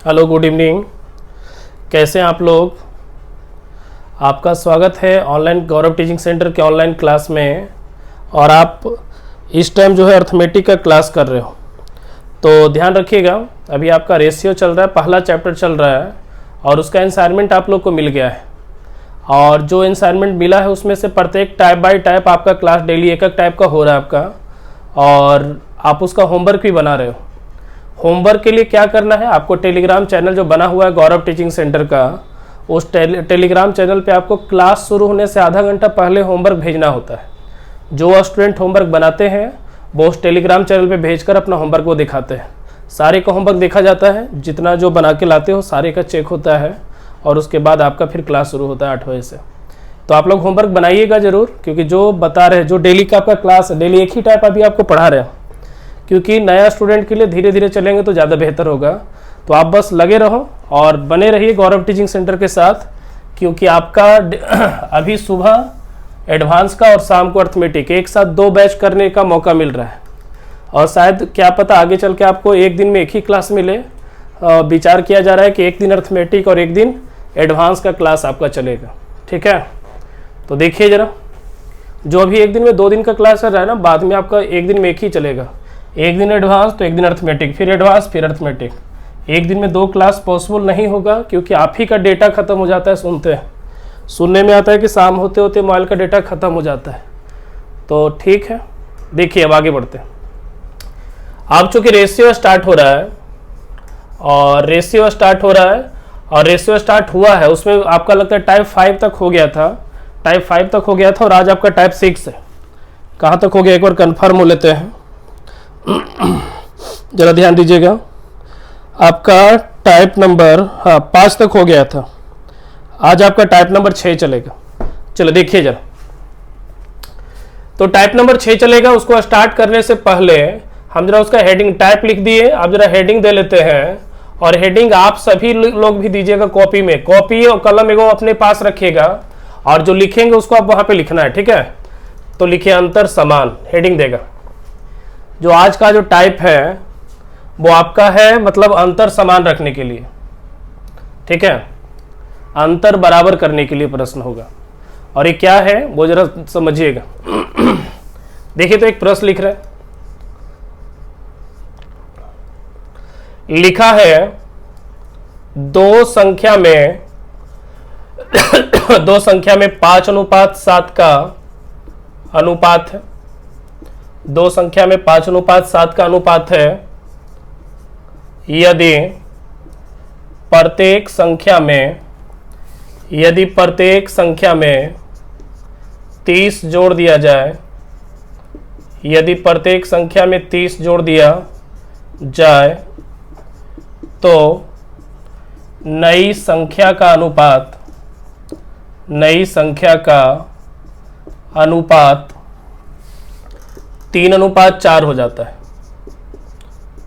Hello, good evening. कैसे हैं आप लोग? आपका स्वागत है ऑनलाइन गौरव टीचिंग सेंटर के ऑनलाइन क्लास में। और आप इस टाइम जो है अर्थमेटिक का क्लास कर रहे हो, तो ध्यान रखिएगा। अभी आपका रेशियो चल रहा है, पहला चैप्टर चल रहा है और उसका असाइनमेंट आप लोग को मिल गया है। और जो असाइनमेंट मिला है उसमें से प्रत्येक टाइप बाय टाइप आपका क्लास डेली एक एक टाइप का हो रहा है आपका, और आप उसका होमवर्क भी बना रहे हो। होमवर्क के लिए क्या करना है, आपको टेलीग्राम चैनल जो बना हुआ है गौरव टीचिंग सेंटर का, उस टेलीग्राम चैनल पे आपको क्लास शुरू होने से आधा घंटा पहले होमवर्क भेजना होता है। जो स्टूडेंट होमवर्क बनाते हैं वो उस टेलीग्राम चैनल पे भेजकर अपना होमवर्क वो दिखाते हैं। सारे का होमवर्क देखा जाता है, जितना जो बना के लाते हो सारे का चेक होता है और उसके बाद आपका फिर क्लास शुरू होता है 8 बजे से। तो आप लोग होमवर्क बनाइएगा ज़रूर, क्योंकि जो बता रहे हैं, जो डेली का आपका क्लास है, डेली एक ही टाइप अभी आपको पढ़ा रहे हैं, क्योंकि नया स्टूडेंट के लिए धीरे धीरे चलेंगे तो ज़्यादा बेहतर होगा। तो आप बस लगे रहो और बने रहिए गौरव टीचिंग सेंटर के साथ, क्योंकि आपका अभी सुबह एडवांस का और शाम को अर्थमेटिक एक साथ 2 बैच करने का मौका मिल रहा है। और शायद क्या पता आगे चल के आपको एक दिन में एक ही क्लास मिले। विचार किया जा रहा है कि एक दिन अर्थमेटिक और एक दिन एडवांस का क्लास आपका चलेगा। ठीक है, तो देखिए ज़रा, जो अभी एक दिन में 2 दिन का क्लास चल रहा है ना, बाद में आपका एक दिन में एक ही चलेगा। एक दिन एडवांस तो एक दिन अर्थमेटिक, फिर एडवांस फिर अर्थमेटिक। एक दिन में 2 क्लास पॉसिबल नहीं होगा, क्योंकि आप ही का डेटा खत्म हो जाता है। सुनने में आता है कि शाम होते होते मोबाइल का डेटा खत्म हो जाता है। तो ठीक है, देखिए अब आगे बढ़ते हैं। अब चूँकि रेशियो स्टार्ट हो रहा है और रेशियो स्टार्ट हुआ है, उसमें आपका लगता है टाइप 5 तक हो गया था, और आज आपका टाइप 6 है। कहाँ तक हो गया एक बार कन्फर्म हो लेते हैं। जरा ध्यान दीजिएगा, आपका टाइप नंबर 5 तक हो गया था, आज आपका टाइप नंबर 6 चलेगा। चलो देखिए जरा, तो टाइप नंबर 6 चलेगा। उसको स्टार्ट करने से पहले हम जरा उसका हेडिंग टाइप लिख दिए, आप जरा हेडिंग दे लेते हैं। और हेडिंग आप सभी लोग भी दीजिएगा कॉपी में, कॉपी और कलम एगो अपने पास रखिएगा, और जो लिखेंगे उसको आप वहां पे लिखना है। ठीक है, तो लिखिए अंतर समान, हेडिंग देगा। जो आज का जो टाइप है वो आपका है, मतलब अंतर समान रखने के लिए। ठीक है, अंतर बराबर करने के लिए प्रश्न होगा। और ये क्या है वो जरा समझिएगा। देखिए, तो एक प्रश्न लिख रहे हैं, लिखा है 2 संख्या में 5:7 का अनुपात है। 2 संख्या में 5:7 का अनुपात है। यदि प्रत्येक संख्या में 30 जोड़ दिया जाए, यदि प्रत्येक संख्या में 30 जोड़ दिया जाए तो नई संख्या का अनुपात 3:4 हो जाता है।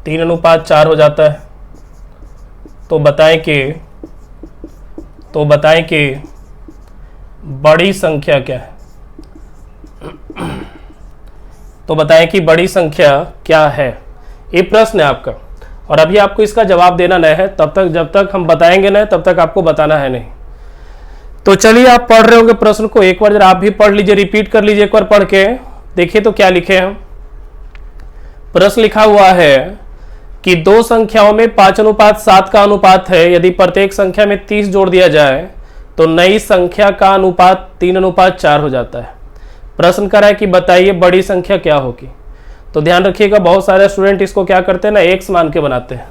3:4 हो जाता है। तो बताएं कि बड़ी संख्या क्या है। तो बताएं कि बड़ी संख्या क्या है, ये प्रश्न है आपका। और अभी आपको इसका जवाब देना नहीं है, जब तक हम बताएंगे नहीं तब तक आपको बताना है नहीं। तो चलिए, आप पढ़ रहे होंगे प्रश्न को, एक बार जरा आप भी पढ़ लीजिए, रिपीट कर लीजिए एक बार पढ़ के। देखिए तो क्या लिखे हैं। प्रश्न लिखा हुआ है कि 2 संख्याओं में 5:7 का अनुपात है। यदि प्रत्येक संख्या में 30 जोड़ दिया जाए तो नई संख्या का अनुपात 3:4 हो जाता है। प्रश्न कर रहा है कि बताइए बड़ी संख्या क्या होगी। तो ध्यान रखिएगा, बहुत सारे स्टूडेंट इसको क्या करते हैं ना, एक्स मान के बनाते हैं।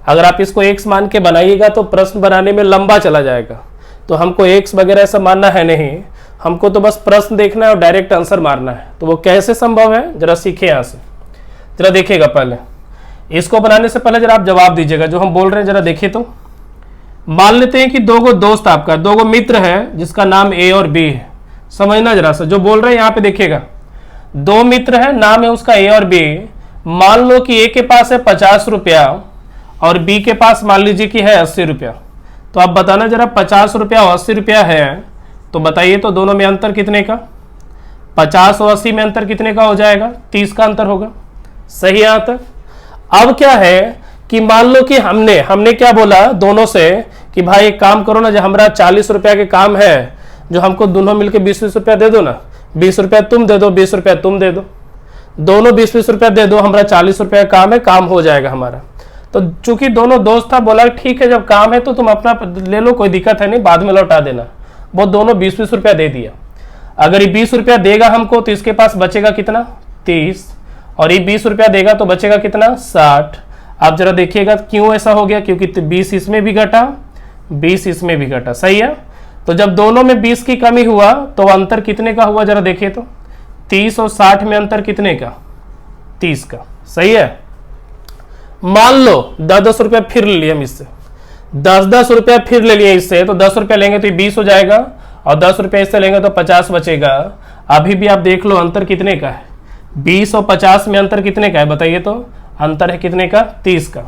अगर आप इसको एक्स मान के बनाइएगा तो प्रश्न बनाने में लंबा चला जाएगा। तो हमको एक्स वगैरह ऐसा मानना है नहीं, हमको तो बस प्रश्न देखना है और डायरेक्ट आंसर मारना है। तो वो कैसे संभव है, जरा सीखे यहाँ से। जरा देखिएगा, पहले इसको बनाने से पहले जरा आप जवाब दीजिएगा जो हम बोल रहे हैं। जरा देखिए, तो मान लेते हैं कि 2 दोस्त आपका, 2 मित्र है जिसका नाम ए और बी है। समझना जरा सा, जो बोल रहे हैं यहाँ पे देखिएगा। 2 मित्र है, नाम है उसका ए और बी। मान लो कि ए के पास है 50 रुपया और बी के पास मान लीजिए कि है 80 रुपया। तो आप बताना जरा, 50 रुपया और 80 रुपया है, तो बताइए तो दोनों में अंतर कितने का? 50 और 80 में अंतर कितने का हो जाएगा? 30 का अंतर होगा। सही यहाँ तक। अब क्या है कि मान लो कि हमने क्या बोला दोनों से कि भाई एक काम करो ना, जो हमारा 40 रुपया के काम है, जो हमको दोनों मिलकर 20-20 रुपया दे दो ना, 20 रुपया तुम दे दो, 20 रुपया तुम दे दो, दोनों 20-20 रुपया दे दो, हमारा 40 रुपया का काम है, काम हो जाएगा हमारा। तो चूंकि दोनों दोस्त था, बोला ठीक है जब काम है तो तुम अपना ले लो, कोई दिक्कत है नहीं, बाद में लौटा देना। वो दोनों 20-20 रुपया दे दिया। अगर ये 20 रुपया देगा हमको तो इसके पास बचेगा कितना, 30, और ये 20 रुपया देगा तो बचेगा कितना, 60। आप जरा देखिएगा क्यों ऐसा हो गया, क्योंकि 20 इसमें भी घटा, 20 इसमें भी घटा, सही है। तो जब दोनों में 20 की कमी हुआ तो अंतर कितने का हुआ, जरा देखिए तो 30 और 60 में अंतर कितने का, 30 का, सही है। मान लो 10-10 रुपया फिर ले लिए हम इससे, 10-10 रुपया फिर ले लिए इससे, तो 10 रुपया लेंगे तो 20 हो जाएगा, और 10 रुपया इससे लेंगे तो 50 बचेगा। अभी भी आप देख लो अंतर कितने का है, 20 और 50 में अंतर कितने का है बताइए तो, अंतर है कितने का, 30 का।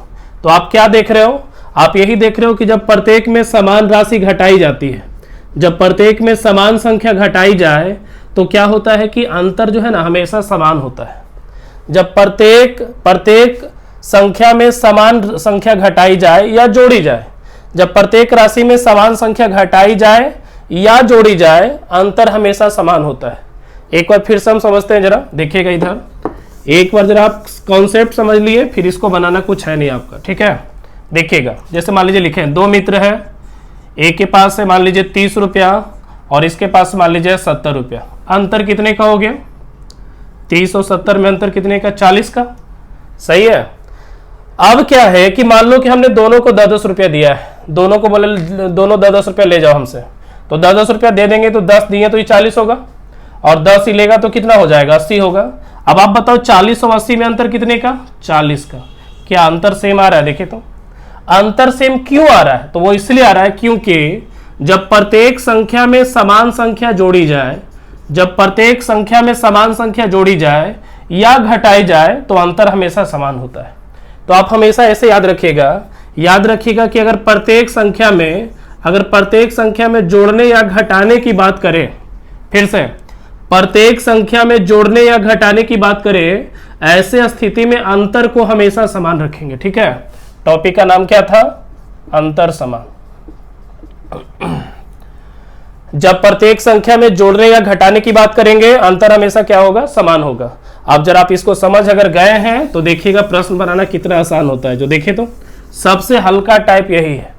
तो आप क्या देख रहे हो, आप यही देख रहे हो कि जब प्रत्येक में समान राशि घटाई जाती है, जब प्रत्येक में समान संख्या घटाई जाए तो क्या होता है कि अंतर जो है ना हमेशा समान होता है। जब प्रत्येक संख्या में समान संख्या घटाई जाए या जोड़ी जाए, जब प्रत्येक राशि में समान संख्या घटाई जाए या जोड़ी जाए, अंतर हमेशा समान होता है। एक बार फिर से हम समझते हैं, जरा देखिएगा इधर, एक बार जरा आप कॉन्सेप्ट समझ लिए, फिर इसको बनाना कुछ है नहीं आपका, ठीक है। देखिएगा जैसे मान लीजिए लिखे दो मित्र है, एक के पास है मान लीजिए 30 रुपया और इसके पास मान लीजिए 70 रुपया, अंतर कितने का हो गया, 30 और 70 में अंतर कितने का, 40 का, सही है। अब क्या है कि मान लो कि हमने दोनों को 10-10 रुपया दिया है, दोनों को बोले दोनों 10-10 रुपया ले जाओ हमसे, तो 10-10 रुपया दे देंगे तो 10 दिए तो ये 40 होगा, और 10 ही लेगा तो कितना हो जाएगा, 80 होगा। अब आप बताओ 40 और 80 में अंतर कितने का, 40 का। क्या अंतर सेम आ रहा है, देखिए तो अंतर सेम क्यों आ रहा है, तो वो इसलिए आ रहा है क्योंकि जब प्रत्येक संख्या में समान संख्या जोड़ी जाए, जब प्रत्येक संख्या में समान संख्या जोड़ी जाए या घटाई जाए तो अंतर हमेशा समान होता है। तो आप हमेशा ऐसे याद रखिएगा कि अगर प्रत्येक संख्या में जोड़ने या घटाने की बात करें, फिर से प्रत्येक संख्या में जोड़ने या घटाने की बात करें, ऐसे स्थिति में अंतर को हमेशा समान रखेंगे, ठीक है। टॉपिक का नाम क्या था, अंतर समान। जब प्रत्येक संख्या में जोड़ने या घटाने की बात करेंगे, अंतर हमेशा क्या होगा, समान होगा। अब जरा आप इसको समझ अगर गए हैं तो देखिएगा प्रश्न बनाना कितना आसान होता है। जो देखे तो सबसे हल्का टाइप यही है।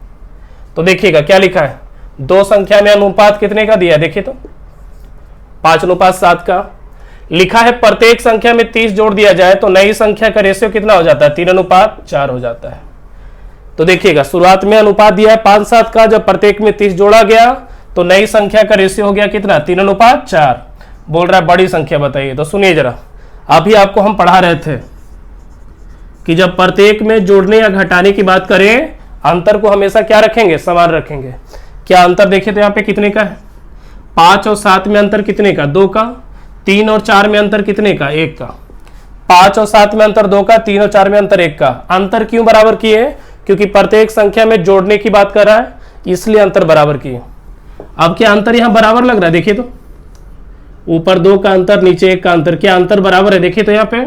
तो देखिएगा क्या लिखा है, दो संख्या में अनुपात कितने का दिया है, देखिए तो 5:7 का लिखा है। प्रत्येक संख्या में 30 जोड़ दिया जाए तो नई संख्या का रेशियो कितना हो जाता है, 3:4 हो जाता है। तो देखिएगा शुरुआत में अनुपात दिया है 5-7 का, जब प्रत्येक में 30 जोड़ा गया तो नई संख्या का रेशियो हो गया कितना, 3:4। बोल रहा है बड़ी संख्या बताइए। तो सुनिए जरा, अभी आपको हम पढ़ा रहे थे कि जब प्रत्येक में जोड़ने या घटाने की बात करें, अंतर को हमेशा क्या रखेंगे, समान रखेंगे। क्या अंतर देखिए तो यहाँ पे कितने का है, 5 और 7 में अंतर कितने का, 2 का। 3 और 4 में अंतर कितने का, 1 का। 5 और 7 में अंतर 2 का, 3 और 4 में अंतर 1 का। अंतर क्यों बराबर किए, क्योंकि प्रत्येक संख्या में जोड़ने की बात कर रहा है, इसलिए अंतर बराबर किए। अब क्या अंतर यहां बराबर लग रहा है, देखिए तो ऊपर 2 का अंतर, नीचे 1 का अंतर, क्या अंतर बराबर है, देखिए तो यहाँ पे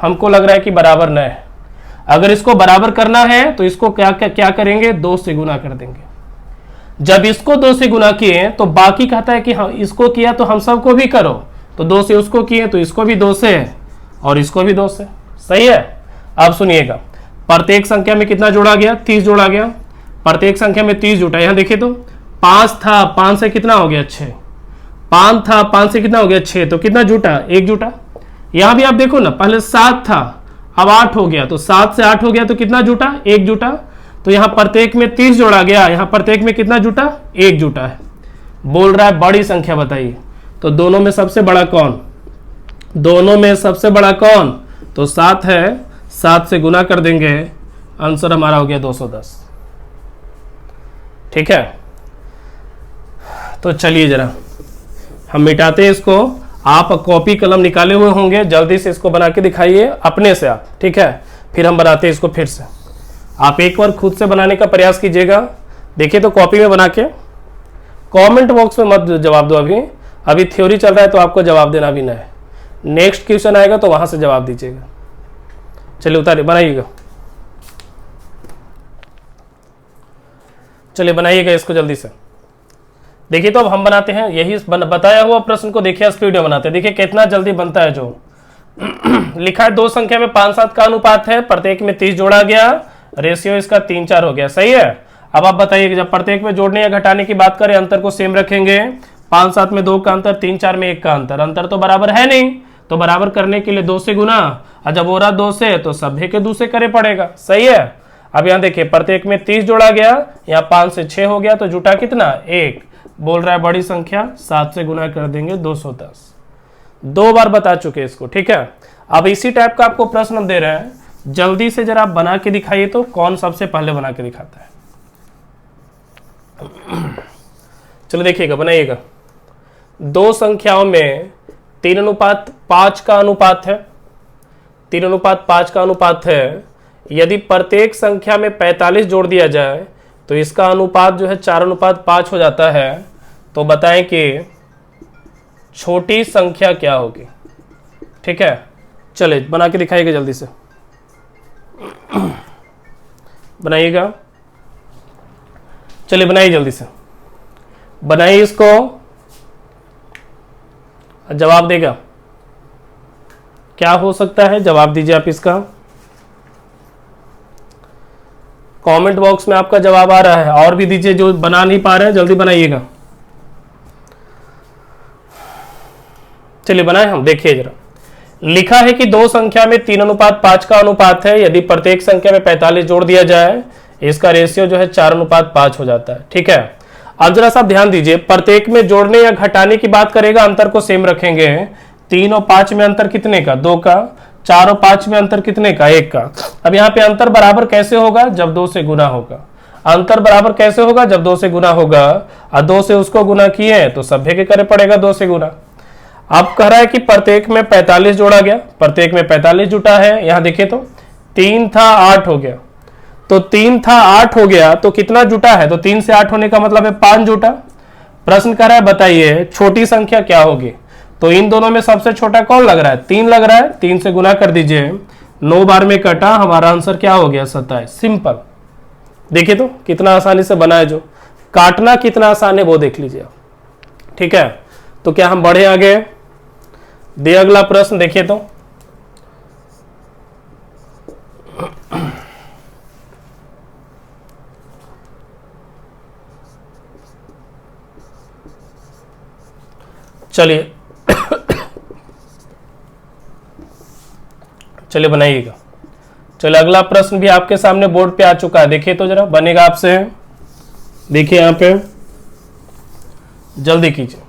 हमको लग रहा है कि बराबर न है। अगर इसको बराबर करना है तो इसको क्या करेंगे, 2 से गुना कर देंगे। जब इसको 2 से गुना किए तो बाकी कहता है कि हाँ इसको किया तो हम सबको भी करो, तो 2 से उसको किए तो इसको भी 2 से और इसको भी 2 से, सही है। अब सुनिएगा, प्रत्येक संख्या में कितना जोड़ा गया, 30 जोड़ा गया। प्रत्येक संख्या में 30 जुटा, यहां देखिए तो 5 था, 5 से कितना हो गया, 6। 5 था, 5 से कितना हो गया, 6, तो कितना जुटा, 1 जुटा। यहां भी आप देखो ना, पहले 7 था, अब 8 हो गया, तो 7 से 8 हो गया तो कितना जुटा, 1 जुटा। तो यहां प्रत्येक में 30 जोड़ा गया, यहां प्रत्येक में कितना जुटा, 1 जुटा है। बोल रहा है बड़ी संख्या बताइए, तो दोनों में सबसे बड़ा कौन, दोनों में सबसे बड़ा कौन, तो 7 है। 7 से गुना कर देंगे, आंसर हमारा हो गया 210, ठीक है। तो चलिए जरा हम मिटाते हैं इसको। आप कॉपी कलम निकाले हुए होंगे, जल्दी से इसको बना के दिखाइए अपने से आप, ठीक है। फिर हम बनाते हैं इसको फिर से। आप एक बार खुद से बनाने का प्रयास कीजिएगा। देखिए तो कॉपी में बना के कमेंट बॉक्स में मत जवाब दो, अभी थ्योरी चल रहा है तो आपको जवाब देना भी ना है। नेक्स्ट क्वेश्चन आएगा तो वहां से जवाब दीजिएगा। चलिए उतारिए, बनाइएगा। चलिए बनाइएगा इसको जल्दी से। देखिए तो अब हम बनाते हैं यही बताया हुआ प्रश्न को, देखिए स्पीड में बनाते हैं। देखिए कितना जल्दी बनता है। जो लिखा है 2 संख्या में 5-7 का अनुपात है, प्रत्येक में 30 जोड़ा गया, रेशियो इसका 3-4 हो गया। सही है। अब आप बताइए कि जब प्रत्येक में जोड़ने या घटाने की बात करें अंतर को सेम रखेंगे। 5-7 में 2 का अंतर, 3-4 में 1 का अंतर, अंतर तो बराबर है नहीं, तो बराबर करने के लिए 2 से गुना, और जब हो रहा 2 से तो सभ्य के 2 से करे पड़ेगा। सही है। अब यहाँ देखिए प्रत्येक में 30 जोड़ा गया, यहाँ 5 से 6 हो गया, तो जुटा कितना 1। बोल रहा है बड़ी संख्या, 7 से गुना कर देंगे 210। 2 बार बता चुके इसको। ठीक है। अब इसी टाइप का आपको प्रश्न हम दे रहे हैं, जल्दी से जरा आप बना के दिखाइए तो कौन सबसे पहले बना के दिखाता है। चलो देखिएगा, बनाइएगा। 2 संख्याओं में 3:5 का अनुपात है, 3:5 का अनुपात है। यदि प्रत्येक संख्या में 45 जोड़ दिया जाए तो इसका अनुपात जो है 4:5 हो जाता है। तो बताएं कि छोटी संख्या क्या होगी। ठीक है। चले बना के दिखाइएगा जल्दी से, बनाइएगा। चलिए बनाइए जल्दी से, बनाइए इसको, जवाब देगा। क्या हो सकता है जवाब दीजिए आप इसका। कमेंट बॉक्स में आपका जवाब आ रहा है, और भी दीजिए जो बना नहीं पा रहे हैं, जल्दी बनाइएगा। चलिए बनाए हम, देखिए जरा। लिखा है कि 2 संख्या में 3:5 का अनुपात है, यदि प्रत्येक संख्या में 45 जोड़ दिया जाए इसका रेशियो जो है 4:5 हो जाता है। ठीक है। अब जरा सा ध्यान दीजिए, प्रत्येक में जोड़ने या घटाने की बात करेगा अंतर को सेम रखेंगे। 3 और 5 में अंतर कितने का 2 का, 4 और 5 में अंतर कितने का 1 का। अब यहाँ पे अंतर बराबर कैसे होगा, जब 2 से गुना होगा। अंतर बराबर कैसे होगा, जब 2 से गुना होगा, और 2 से उसको गुना किए तो सभ्य के करे पड़ेगा 2 से गुना। अब कह रहा है कि प्रत्येक में 45 जोड़ा गया, प्रत्येक में 45 जुटा है। यहां देखिए तो 3 था 8 हो गया, तो 3 था 8 हो गया, तो कितना जुटा है, तो 3 से 8 होने का मतलब है 5 जुटा। प्रश्न कह रहा है बताइए छोटी संख्या क्या होगी। तो इन दोनों में सबसे छोटा कौन लग रहा है, 3 लग रहा है। 3 से गुना कर दीजिए, 9 बार में कटा, हमारा आंसर क्या हो गया 27। सिंपल। देखिए तो कितना आसानी से बना है, जो काटना कितना आसान है वो देख लीजिए आप। ठीक है। तो क्या हम बढ़े आगे, दे अगला प्रश्न। देखिए तो चलिए चलिए बनाइएगा। चलिए अगला प्रश्न भी आपके सामने बोर्ड पे आ चुका है, देखिए तो जरा बनेगा आपसे। देखिए यहां पे जल्दी कीजिए।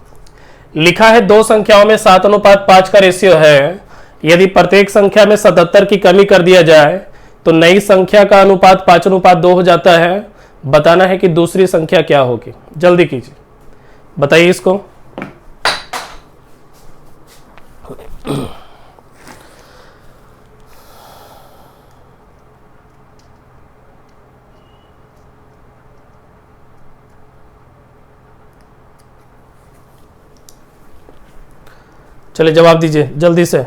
लिखा है 2 संख्याओं में 7:5 का रेशियो है, यदि प्रत्येक संख्या में 77 की कमी कर दिया जाए तो नई संख्या का अनुपात 5:2 हो जाता है। बताना है कि दूसरी संख्या क्या होगी। जल्दी कीजिए, बताइए इसको। चलिए जवाब दीजिए जल्दी से।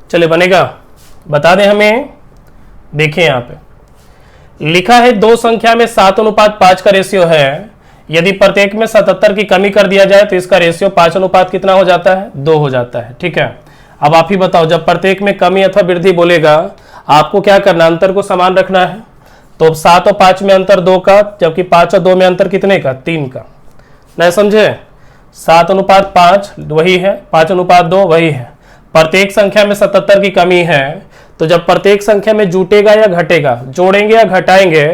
चलिए बनेगा, बता दें हमें। देखिए यहां पे लिखा है 2 संख्या में 7:5 का रेशियो है, यदि प्रत्येक में 77 की कमी कर दिया जाए तो इसका रेशियो 5 कितना हो जाता है 2 हो जाता है। ठीक है। अब आप ही बताओ, जब प्रत्येक में कमी अथवा वृद्धि बोलेगा आपको क्या करना, अंतर को समान रखना है। तो 7 और 5 में अंतर 2 का, जबकि 5 और 2 में अंतर कितने का 3 का। नहीं समझे, 7:5 वही है, 5:2 वही है। प्रत्येक संख्या में 77 की कमी है, तो जब प्रत्येक संख्या में जुटेगा या घटेगा, जोड़ेंगे या घटाएंगे,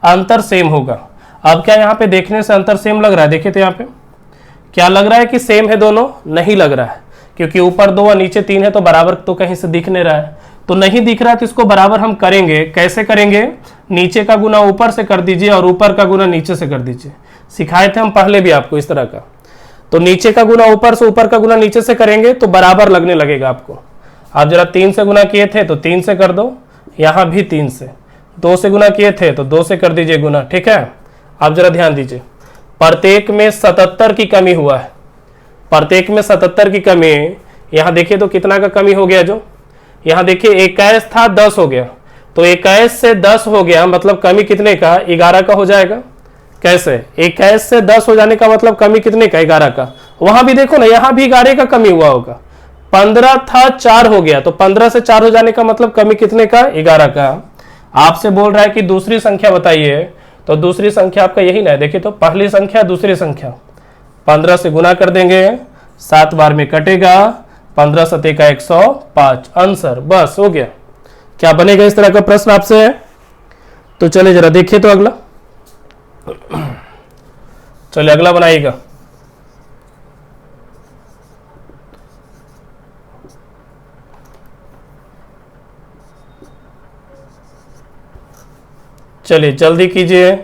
अंतर सेम होगा। अब क्या यहाँ पे देखने से अंतर सेम लग रहा है, देखिए तो यहाँ पे क्या लग रहा है कि सेम है दोनों, नहीं लग रहा है, क्योंकि ऊपर 2 और नीचे 3 है, तो बराबर तो कहीं से दिख नहीं रहा है। तो नहीं दिख रहा है तो इसको बराबर हम करेंगे। कैसे करेंगे, नीचे का गुना ऊपर से कर दीजिए और ऊपर का गुना नीचे से कर दीजिए। सिखाए थे हम पहले भी आपको इस तरह का। तो नीचे का गुना ऊपर से, ऊपर का गुना नीचे से करेंगे तो बराबर लगने लगेगा आपको। आप जरा 3 से गुना किए थे तो 3 से कर दो, यहाँ भी 3 से, 2 से गुना किए थे तो 2 से कर दीजिए गुना, ठीक है। आप जरा ध्यान दीजिए, प्रत्येक में 77 की कमी हुआ है, प्रत्येक में 77 की कमी। यहां देखिए तो कितना का कमी हो गया, जो यहां देखिए 21 था 10 हो गया, तो 21 से 10 हो गया, मतलब कमी कितने का, 11 का हो जाएगा। कैसे, 21 से 10 हो जाने का मतलब कमी कितने का, 11 का। वहां भी देखो ना, यहां भी 11 का कमी हुआ होगा, 15 था 4 हो गया, तो 15 से 4 हो जाने का मतलब कमी कितने का, 11 का। आपसे बोल रहा है कि दूसरी संख्या बताइए, तो दूसरी संख्या आपका यही ना है। देखिए तो पहली संख्या दूसरी संख्या, 15 से गुना कर देंगे, 7 बार में कटेगा, 15 सते का 105, आंसर, बस हो गया। क्या बनेगा इस तरह का प्रश्न आपसे है? तो चलिए जरा देखिए तो अगला, चलिए अगला बनाइएगा। चलिए जल्दी कीजिए।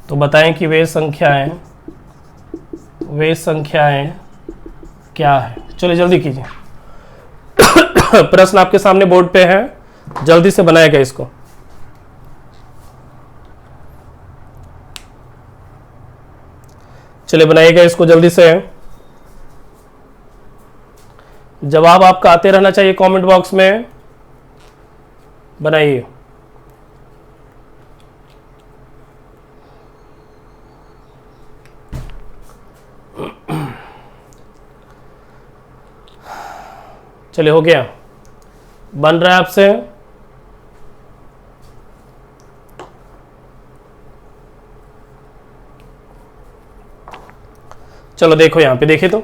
तो बताएं कि वे संख्याएं क्या है। चलिए जल्दी कीजिए। प्रश्न आपके सामने बोर्ड पे है, जल्दी से बनाएगा इसको। चलिए बनाइएगा इसको जल्दी से। जवाब आपका आते रहना चाहिए कमेंट बॉक्स में, बनाइए। चलिए हो गया, बन रहा है आपसे। चलो देखो यहां पे, देखिए तो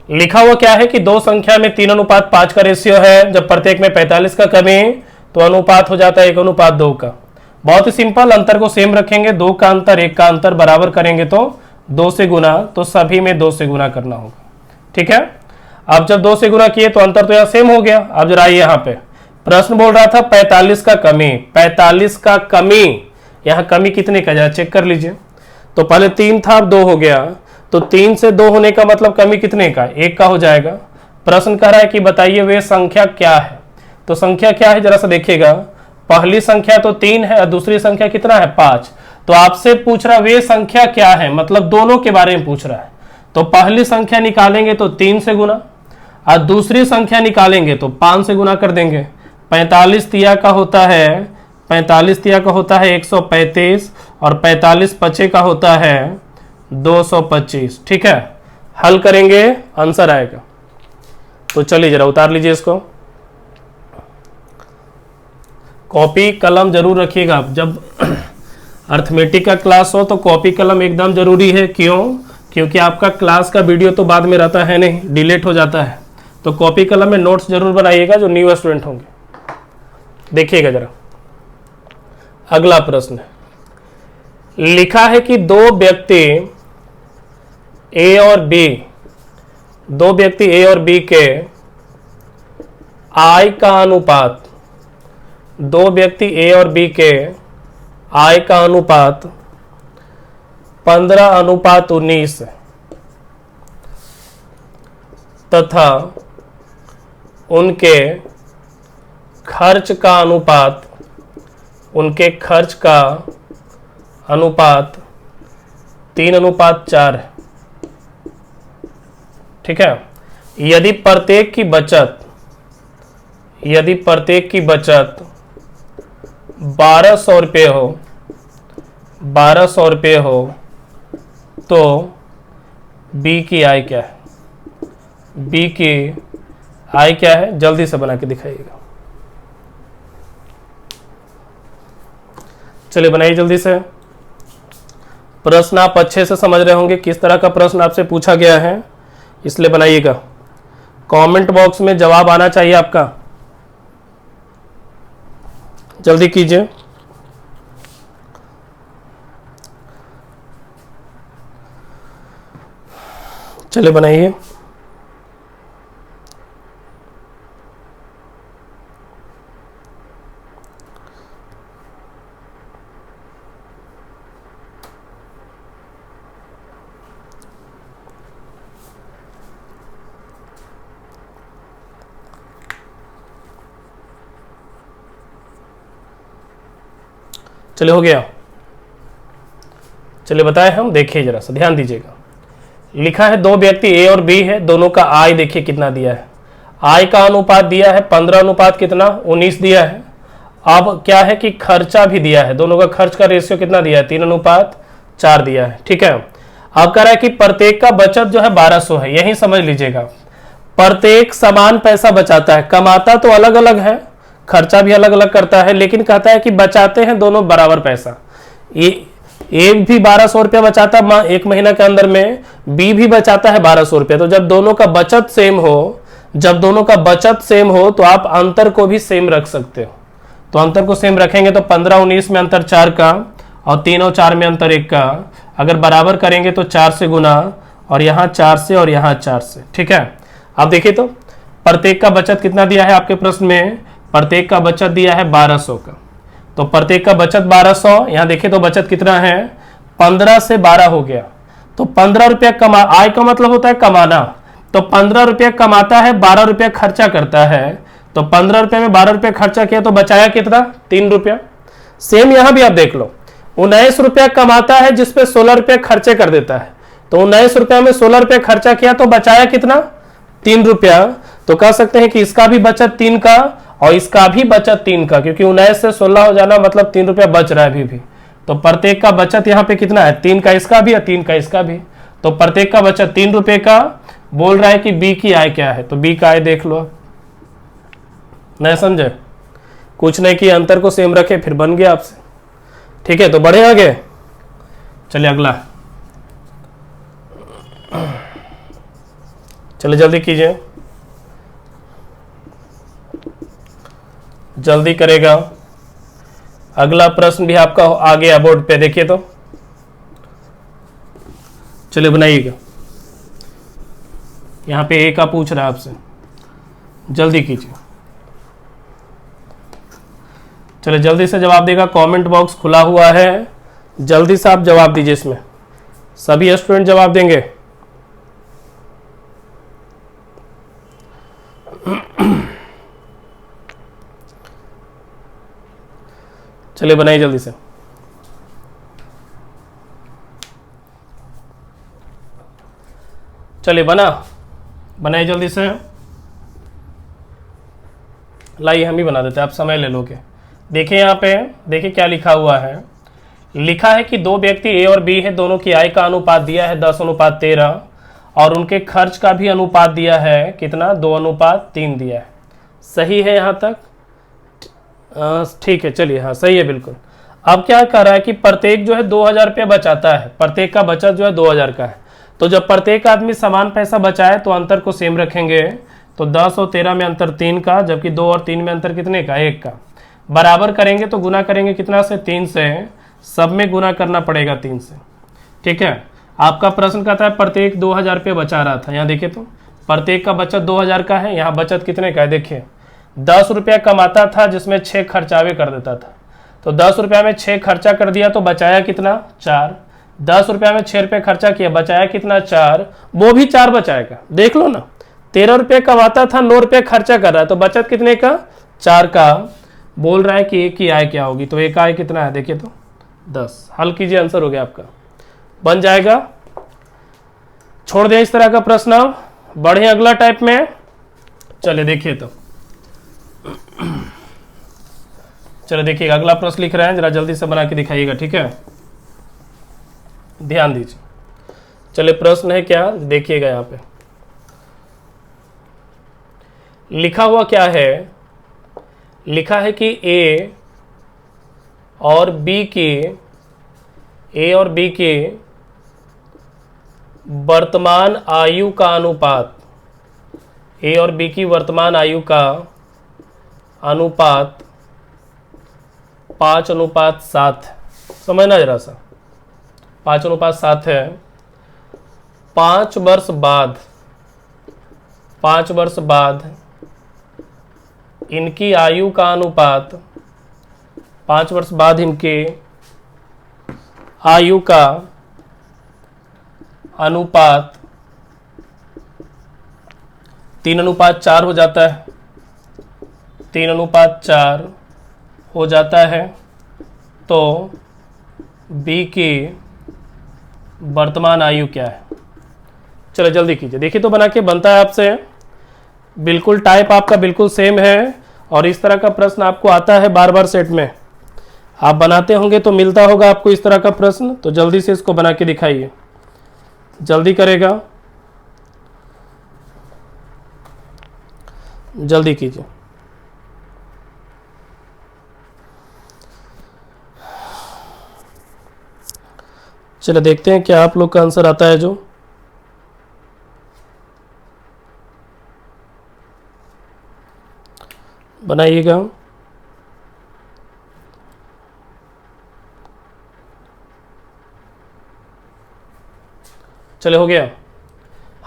लिखा हुआ क्या है कि दो संख्या में 3:5 का रेशियो है, जब प्रत्येक में 45 का कमी तो अनुपात हो जाता है 1:2 का। बहुत ही सिंपल, अंतर को सेम रखेंगे, 2 का अंतर 1 का अंतर बराबर करेंगे तो 2 से गुना, तो सभी में 2 से गुना करना होगा, ठीक है। अब जब 2 से गुना किए तो अंतर तो यहां सेम हो गया। अब जरा आइए यहां पे, प्रश्न बोल रहा था 45 का कमी, 45 का कमी, यहां कमी कितने का जरा चेक कर लीजिए। तो पहले 3 था, अब 2 हो गया, तो 3 से 2 होने का मतलब कमी कितने का, 1 का हो जाएगा। प्रश्न कह रहा है कि बताइए वे संख्या क्या है। तो संख्या क्या है जरा सा देखिएगा, पहली संख्या तो 3 है और दूसरी संख्या कितना है, 5। तो आपसे पूछ रहा वे संख्या क्या है, मतलब दोनों के बारे में पूछ रहा है। तो पहली संख्या निकालेंगे तो 3 से गुना, और दूसरी संख्या निकालेंगे तो 5 से गुना कर देंगे। 45 तिया का होता है, 45 तिया का होता है 135, और 45 पचे का होता है 225, ठीक है। हल करेंगे, आंसर आएगा। तो चलिए जरा उतार लीजिए इसको, कॉपी कलम जरूर रखिएगा। जब अर्थमेटिक का क्लास हो तो कॉपी कलम एकदम जरूरी है। क्यों? क्योंकि आपका क्लास का वीडियो तो बाद में रहता है नहीं, डिलीट हो जाता है। तो कॉपी कलम में नोट्स जरूर बनाइएगा जो न्यू स्टूडेंट होंगे। देखिएगा जरा, अगला प्रश्न है, लिखा है कि दो व्यक्ति ए और बी के आय का अनुपात, दो व्यक्ति ए और बी के आय का अनुपात 15:19 है, तथा उनके खर्च का अनुपात 3:4 है, ठीक है। यदि प्रत्येक की बचत 1200 रुपये हो, तो बी की आय क्या है? बी की आय क्या है, जल्दी से बना के दिखाइएगा। चलिए बनाइए जल्दी से। प्रश्न आप अच्छे से समझ रहे होंगे किस तरह का प्रश्न आपसे पूछा गया है, इसलिए बनाइएगा। कमेंट बॉक्स में जवाब आना चाहिए आपका, जल्दी कीजिए। चलिए बनाइए। चलिए हो गया, चलिए बताए हम, देखिए जरा सा ध्यान दीजिएगा। लिखा है दो व्यक्ति ए और बी है, दोनों का आय देखिए कितना दिया है, आय का अनुपात दिया है 15 अनुपात कितना 19 दिया है। अब क्या है कि खर्चा भी दिया है, दोनों का खर्च का रेशियो कितना दिया है 3 अनुपात 4 दिया है, ठीक है। अब कह रहा है कि प्रत्येक का बचत जो है 1200 है, यही समझ लीजिएगा, प्रत्येक समान पैसा बचाता है, कमाता तो अलग अलग है, खर्चा भी अलग अलग करता है, लेकिन कहता है कि बचाते हैं दोनों बराबर पैसा। ए भी 1200 रुपया बचाता एक महीना के अंदर में, बी भी बचाता है 1200 रुपया। तो जब दोनों का बचत सेम हो, जब दोनों का बचत सेम हो तो आप अंतर को भी सेम रख सकते हो। तो अंतर को सेम रखेंगे तो 15-19 में अंतर 4 का और 3 और 4 में अंतर 1 का, अगर बराबर करेंगे तो 4 से गुना और यहाँ 4 से और यहाँ 4 से, ठीक है। अब देखिए तो प्रत्येक का बचत कितना दिया है आपके प्रश्न में, प्रत्येक का बचत दिया है 1200 का, तो प्रत्येक का बचत 1200, यहाँ देखिए तो बचत कितना है 15 से 12 हो गया, तो 15 रुपया कमा, आय का मतलब होता है कमाना, तो 15 रुपया कमाता है 12 रुपया खर्चा करता है, तो 15 रुपये में 12 रुपये खर्चा किया तो बचाया कितना 3 रुपया। सेम यहां भी आप देख लो, 19 रुपया कमाता है जिसपे 16 रुपये खर्चे कर देता है, तो 19 रुपया में 16 रुपये खर्चा किया तो बचाया कितना 3 रुपया। तो कह सकते हैं कि इसका भी बचत 3 का और इसका भी बचत 3 का, क्योंकि 19 से 16 हो जाना मतलब 3 रुपया बच रहा है अभी भी। तो प्रत्येक का बचत यहाँ पे कितना है 3 का इसका भी और 3 का इसका भी, तो प्रत्येक का बचत 3 रुपये का। बोल रहा है कि बी की आय क्या है, तो बी का आय देख लो, नहीं समझे, कुछ नहीं कि अंतर को सेम रखे फिर बन गया आपसे, ठीक है। तो बढ़े आगे, चलिए अगला, चलिए जल्दी कीजिए, जल्दी करेगा। अगला प्रश्न भी आपका आ गया बोर्ड पे, देखिए तो, चलिए बनाइएगा। यहां पे ए का पूछ रहा है आपसे, जल्दी कीजिए, चलिए जल्दी से जवाब देगा। कमेंट बॉक्स खुला हुआ है, जल्दी से आप जवाब दीजिए, इसमें सभी स्टूडेंट जवाब देंगे। चलिए बनाइए जल्दी से, चलिए बनाइए जल्दी से, लाइए हम ही बना देते हैं, आप समय ले लोगे। देखिए यहाँ पे, देखिए क्या लिखा हुआ है, लिखा है कि दो व्यक्ति ए और बी है, दोनों की आय का अनुपात दिया है 10:13 और उनके खर्च का भी अनुपात दिया है कितना 2:3 दिया है। सही है यहाँ तक, ठीक है, चलिए हाँ सही है बिल्कुल। अब क्या कर रहा है कि प्रत्येक जो है 2000 रुपया बचाता है, प्रत्येक का बचत जो है 2000 का है, तो जब प्रत्येक आदमी समान पैसा बचाए तो अंतर को सेम रखेंगे, तो 10 और 13 में अंतर 3 का, जबकि 2 और 3 में अंतर कितने का 1 का। बराबर करेंगे तो गुना करेंगे कितना से 3 से, सब में गुना करना पड़ेगा 3 से, ठीक है। आपका प्रश्न कहता है प्रत्येक 2000 रुपये बचा रहा था, यहाँ देखिए तो प्रत्येक का बचत 2000 का है, यहाँ बचत कितने का है देखिए 10 रुपया कमाता था जिसमें 6 खर्चावे कर देता था, तो 10 रुपया में 6 खर्चा कर दिया तो बचाया कितना 4। 10 रुपया में 6 रुपये खर्चा किया, बचाया कितना 4, वो भी 4 बचाएगा, देख लो ना। 13 रुपये कमाता था, 9 रुपये खर्चा कर रहा है, तो बचत कितने का 4 का। बोल रहा है कि एक की आय क्या होगी, तो एक आय कितना है देखिए तो 10। हल कीजिए, आंसर हो गया आपका, बन जाएगा। छोड़ दें इस तरह का प्रश्न, बढ़े अगला टाइप में। चलिए देखिए तो, चलो देखिएगा अगला प्रश्न लिख रहे हैं, जरा जल्दी से बना के दिखाइएगा, ठीक है, ध्यान दीजिए। चलिए प्रश्न है क्या, देखिएगा यहाँ पे लिखा हुआ क्या है, लिखा है कि ए और बी की वर्तमान आयु का अनुपात, ए और बी की वर्तमान आयु का अनुपात 5:7, समझना जरा सा, 5:7 है। 5 वर्ष बाद इनकी आयु का अनुपात, 5 वर्ष बाद इनके आयु का अनुपात 3:4 हो जाता है, 3:4 हो जाता है। तो बी की वर्तमान आयु क्या है। चलो जल्दी कीजिए, देखिए तो बना के बनता है आपसे, बिल्कुल टाइप आपका बिल्कुल सेम है और इस तरह का प्रश्न आपको आता है बार बार सेट में, आप बनाते होंगे तो मिलता होगा आपको इस तरह का प्रश्न। तो जल्दी से इसको बना के दिखाइए, जल्दी करेगा, जल्दी कीजिए। चलो देखते हैं क्या आप लोग का आंसर आता है। जो बनाइएगा, चले हो गया।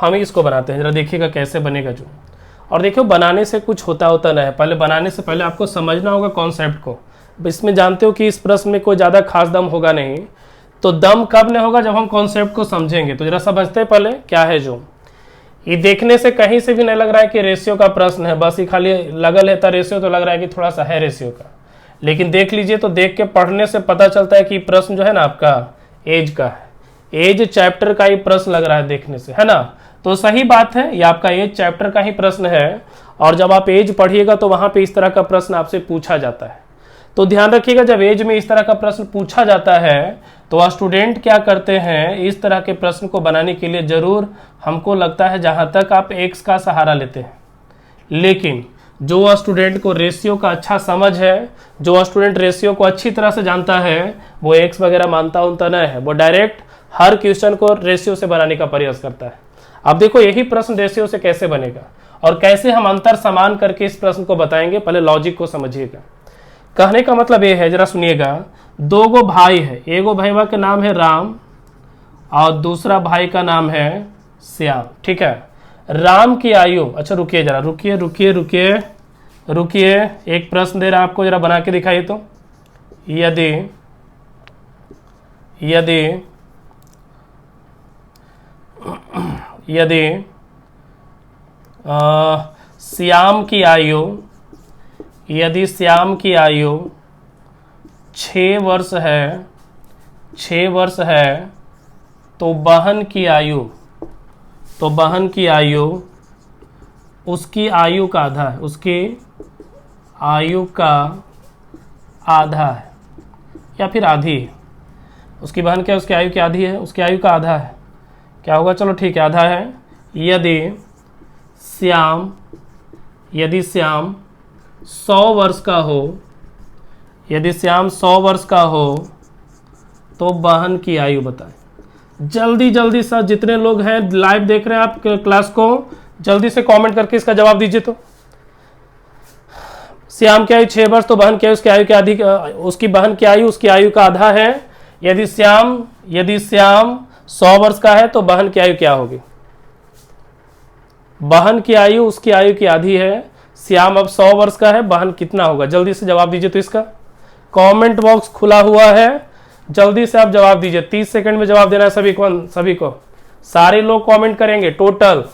हम ही इसको बनाते हैं, जरा देखिएगा कैसे बनेगा जो। और देखियो बनाने से कुछ होता ना है, पहले बनाने से पहले आपको समझना होगा कॉन्सेप्ट को। इसमें जानते हो कि इस प्रश्न में कोई ज़्यादा खास दम होगा नहीं, तो दम कब नहीं होगा, जब हम कॉन्सेप्ट को समझेंगे। तो जरा समझते हैं पहले क्या है जो। ये देखने से कहीं से भी नहीं लग रहा है कि रेशियो का प्रश्न है, बस ये खाली लगा लेता रेशियो तो लग रहा है कि थोड़ा सा है रेशियो का, लेकिन देख लीजिए तो देख के पढ़ने से पता चलता है कि प्रश्न जो है ना आपका एज का है, एज चैप्टर का ही प्रश्न लग रहा है देखने से, है ना। तो सही बात है, ये आपका एज चैप्टर का ही प्रश्न है और जब आप एज पढ़िएगा तो वहां पे इस तरह का प्रश्न आपसे पूछा जाता है। तो ध्यान रखिएगा, जब एज में इस तरह का प्रश्न पूछा जाता है तो स्टूडेंट क्या करते हैं, इस तरह के प्रश्न को बनाने के लिए जरूर हमको लगता है जहां तक आप एक्स का सहारा लेते हैं। लेकिन जो स्टूडेंट को रेशियो का अच्छा समझ है, जो स्टूडेंट रेशियो को अच्छी तरह से जानता है, वो एक्स वगैरह मानता उनता नहीं है, वो डायरेक्ट हर क्वेश्चन को रेशियो से बनाने का प्रयास करता है। अब देखो यही प्रश्न रेशियो से कैसे बनेगा और कैसे हम अंतर समान करके इस प्रश्न को बताएंगे, पहले लॉजिक को समझिएगा। कहने का मतलब ये है, जरा सुनिएगा, दो गो भाई है, एगो भाईवा का नाम है राम और दूसरा भाई का नाम है श्याम, ठीक है। राम की आयु, अच्छा रुकिए जरा, रुकिए रुकिए रुकिए रुकिए, एक प्रश्न दे रहा आपको, जरा बना के दिखाइए तो। यदि यदि यदि श्याम की आयु, यदि श्याम की आयु 6 वर्ष है, 6 वर्ष है, तो बहन की आयु, तो बहन की आयु उसकी आयु का आधा है, उसकी आयु का आधा है या फिर आधी है। उसकी बहन क्या, उसकी आयु की आधी है, उसकी आयु का आधा है, क्या होगा, चलो ठीक है आधा है। यदि श्याम 100 वर्ष का हो, यदि श्याम 100 वर्ष का हो तो बहन की आयु बताएं। जल्दी जल्दी सर, जितने लोग हैं लाइव देख रहे हैं आप क्लास को, जल्दी से कमेंट करके इसका जवाब दीजिए। तो श्याम की आयु 6 वर्ष, तो बहन की आयु उसकी आयु की आधी, उसकी बहन की आयु उसकी आयु का आधा है। यदि श्याम 100 वर्ष का है तो बहन की आयु क्या होगी, बहन की आयु उसकी आयु की आधी है। श्याम अब 100 वर्ष का है, बहन कितना होगा, जल्दी से जवाब दीजिए। तो इसका कमेंट बॉक्स खुला हुआ है, जल्दी से आप जवाब दीजिए, 30 सेकंड में जवाब देना है सभी को। सारे लोग कमेंट करेंगे टोटल,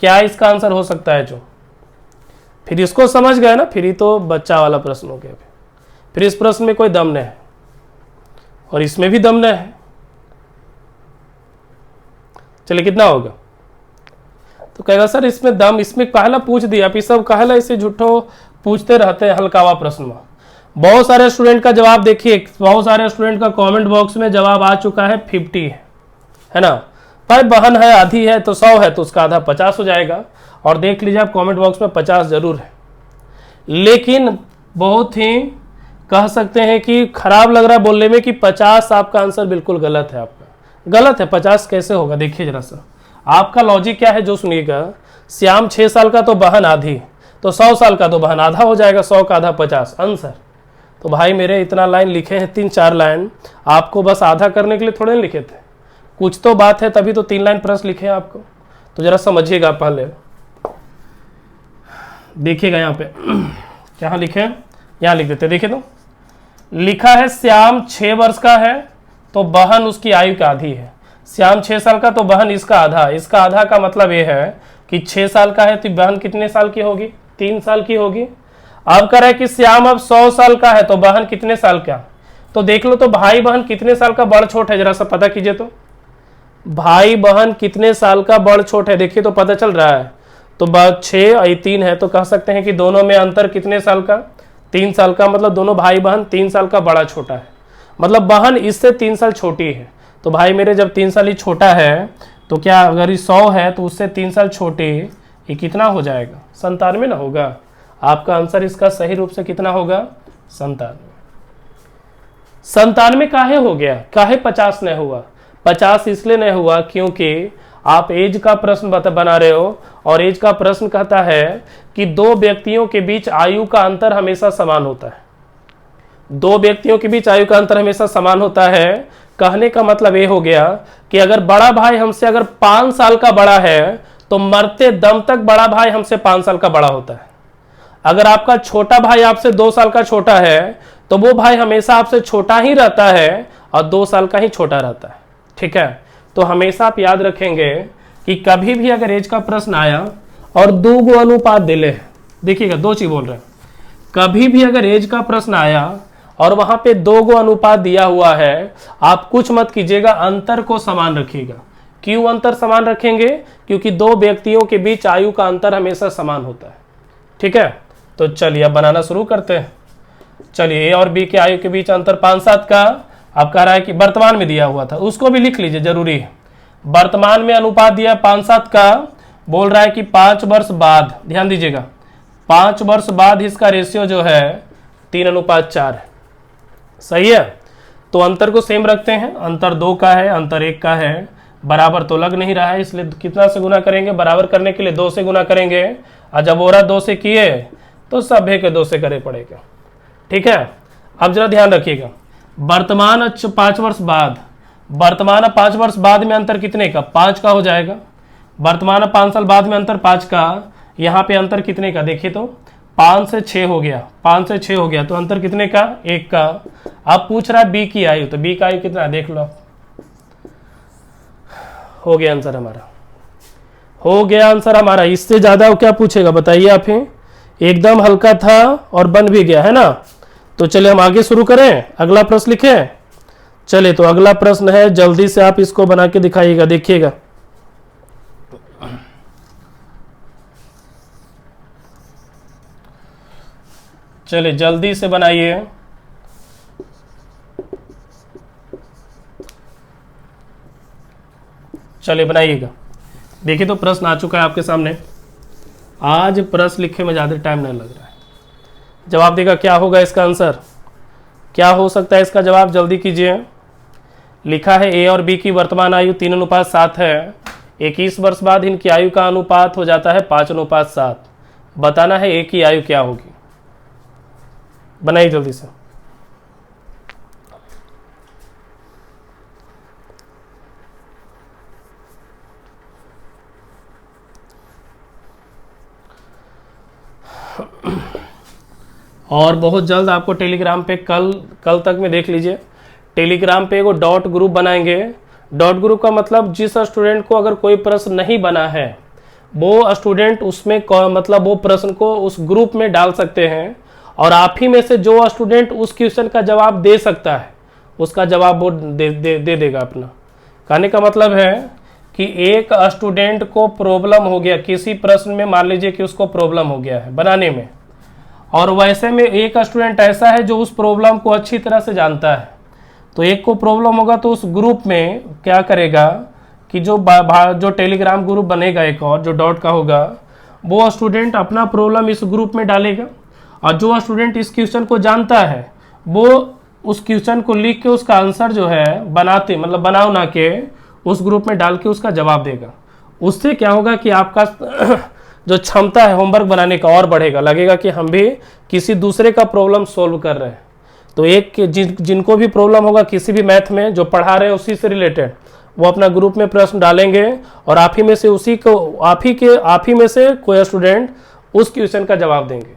क्या इसका आंसर हो सकता है जो। फिर इसको समझ गए ना, फिर ही तो बच्चा वाला प्रश्न हो गया। फिर इस प्रश्न में कोई दम नहीं है और इसमें भी दम नहीं है। चलिए कितना होगा, तो कहेगा सर इसमें दम, इसमें कहला पूछ दिया, आप सब कहला इसे झूठो पूछते रहते हैं हल्कावा प्रश्न में। बहुत सारे स्टूडेंट का जवाब देखिए, बहुत सारे स्टूडेंट का कमेंट बॉक्स में जवाब आ चुका है 50 है ना। भाई बहन है आधी है तो 100 है तो उसका आधा 50 हो जाएगा। और देख लीजिए आप कमेंट बॉक्स में 50 जरूर है, लेकिन बहुत ही कह सकते हैं कि खराब लग रहा है बोलने में कि 50 आपका आंसर बिल्कुल गलत है। आपका गलत है, 50 कैसे होगा, देखिए जरा सा आपका लॉजिक क्या है जो सुनिएगा। श्याम 6 साल का तो बहन आधी, तो 100 साल का तो बहन आधा हो जाएगा, 100 का आधा 50 आंसर। तो भाई मेरे इतना लाइन लिखे हैं, 3-4 लाइन आपको बस आधा करने के लिए थोड़े लिखे थे, कुछ तो बात है, तभी तो 3 लाइन प्रश्न लिखे हैं आपको। तो जरा समझिएगा, पहले देखिएगा यहाँ पे क्या लिखे हैं, यहाँ लिख देते, देखिए तो लिखा है श्याम 6 वर्ष का है तो बहन उसकी आयु का आधी है। श्याम 6 साल का तो बहन इसका आधा, इसका आधा का मतलब ये है कि 6 साल का है तो बहन कितने साल की होगी, 3 साल की होगी। अब कह रहा है कि श्याम अब 100 साल का है तो बहन कितने साल का, तो देख लो तो भाई बहन कितने साल का बड़ छोट है, जरा सा पता कीजिए। तो भाई बहन कितने साल का बड़ छोट है, देखिए तो पता चल रहा है। तो 6 और 3 है, तो कह सकते हैं कि दोनों में अंतर कितने साल का, 3 साल का। मतलब दोनों भाई बहन 3 साल का बड़ा छोटा है, मतलब बहन इससे 3 साल छोटी है। तो भाई मेरे जब 3 साल ही छोटा है, तो क्या अगर ये 100 है तो उससे 3 साल छोटे, ये कितना हो जाएगा, 97 ना होगा। आपका आंसर इसका सही रूप से कितना होगा, 97। 97 काहे हो गया, काहे 50 नहीं हुआ। 50 इसलिए नहीं हुआ क्योंकि आप एज का प्रश्न बना रहे हो, और एज का प्रश्न कहता है कि दो व्यक्तियों के बीच आयु का अंतर हमेशा समान होता है। दो व्यक्तियों के बीच आयु का अंतर हमेशा समान होता है। कहने का मतलब ये हो गया कि अगर बड़ा भाई हमसे अगर 5 साल का बड़ा है, तो मरते दम तक बड़ा भाई हमसे 5 साल का बड़ा होता है। अगर आपका छोटा भाई आपसे 2 साल का छोटा है, तो वो भाई हमेशा आपसे छोटा ही रहता है और 2 साल का ही छोटा रहता है। ठीक है, तो हमेशा आप याद रखेंगे कि कभी भी अगर एज का प्रश्न आया और 2 गो अनुपात दिले, देखिएगा 2 चीज बोल रहे हैं, कभी भी अगर एज का प्रश्न आया और वहां पे 2 गो अनुपात दिया हुआ है, आप कुछ मत कीजिएगा, अंतर को समान रखिएगा। क्यों अंतर समान रखेंगे, क्योंकि 2 व्यक्तियों के बीच आयु का अंतर हमेशा समान होता है। ठीक है, तो चलिए अब बनाना शुरू करते हैं। चलिए ए और बी के आयु के बीच अंतर 5-7 का, अब कह रहा है कि वर्तमान में दिया हुआ था, उसको भी लिख लीजिए, जरूरी है। वर्तमान में अनुपात दिया 5-7 का, बोल रहा है कि 5 वर्ष बाद, ध्यान दीजिएगा, 5 वर्ष बाद इसका रेशियो जो है 3:4 है। सही है, तो अंतर को सेम रखते हैं, अंतर 2 का है, अंतर 1 का है, बराबर तो लग नहीं रहा है, इसलिए कितना से गुना करेंगे, बराबर करने के लिए 2 से गुना करेंगे, और जब ओरा 2 से किए तो सभ्य के 2 से करे पड़ेगा। ठीक है, अब जरा ध्यान रखिएगा, वर्तमान 5 वर्ष बाद, वर्तमान 5 वर्ष बाद में अंतर कितने का, 5 का हो जाएगा। वर्तमान 5 साल बाद में अंतर 5 का, यहाँ पे अंतर कितने का, देखिए तो 5 से 6 हो गया, 5 से 6 हो गया, तो अंतर कितने का, 1 का। अब पूछ रहा है बी की आयु, तो बी का आयु कितना है, देख लो, हो गया आंसर हमारा, हो गया आंसर हमारा। इससे ज्यादा वो क्या पूछेगा बताइए आप ही, एकदम हल्का था और बन भी गया है ना। तो चलिए हम आगे शुरू करें, अगला प्रश्न लिखें। चलिए तो अगला प्रश्न है, जल्दी से आप इसको बना के दिखाइएगा, देखिएगा। चलिए जल्दी से बनाइए। चलिए बनाइएगा। देखिए तो प्रश्न आ चुका है आपके सामने। आज प्रश्न लिखने में ज़्यादा टाइम नहीं लग रहा है। जवाब देगा क्या होगा इसका आंसर, क्या हो सकता है इसका जवाब, जल्दी कीजिए। लिखा है ए और बी की वर्तमान आयु 3:7 है, 21 वर्ष बाद इनकी आयु का अनुपात हो जाता है 5:7। बताना है ए की आयु क्या होगी, बनाइए जल्दी से। और बहुत जल्द आपको टेलीग्राम पे कल तक में देख लीजिए, टेलीग्राम पे एगो डॉट ग्रुप बनाएंगे। डॉट ग्रुप का मतलब जिस स्टूडेंट को अगर कोई प्रश्न नहीं बना है, वो स्टूडेंट उसमें मतलब वो प्रश्न को उस ग्रुप में डाल सकते हैं, और आप ही में से जो स्टूडेंट उस क्वेश्चन का जवाब दे सकता है, उसका जवाब वो दे देगा अपना। कहने का मतलब है कि एक स्टूडेंट को प्रॉब्लम हो गया किसी प्रश्न में, मान लीजिए कि उसको प्रॉब्लम हो गया है बनाने में, और वैसे में एक स्टूडेंट ऐसा है जो उस प्रॉब्लम को अच्छी तरह से जानता है, तो एक को प्रॉब्लम होगा तो उस ग्रुप में क्या करेगा कि जो टेलीग्राम ग्रुप बनेगा एक और जो डॉट का होगा, वो स्टूडेंट अपना प्रॉब्लम इस ग्रुप में डालेगा, और जो स्टूडेंट इस क्वेश्चन को जानता है वो उस क्वेश्चन को लिख के उसका आंसर जो है बनाते मतलब बना उना के उस ग्रुप में डाल के उसका जवाब देगा। उससे क्या होगा कि आपका जो क्षमता है होमवर्क बनाने का और बढ़ेगा, लगेगा कि हम भी किसी दूसरे का प्रॉब्लम सोल्व कर रहे हैं। तो एक जिनको भी प्रॉब्लम होगा किसी भी मैथ में जो पढ़ा रहे हैं उसी से रिलेटेड, वो अपना ग्रुप में प्रश्न डालेंगे, और आप ही में से कोई स्टूडेंट उस क्वेश्चन का जवाब देंगे।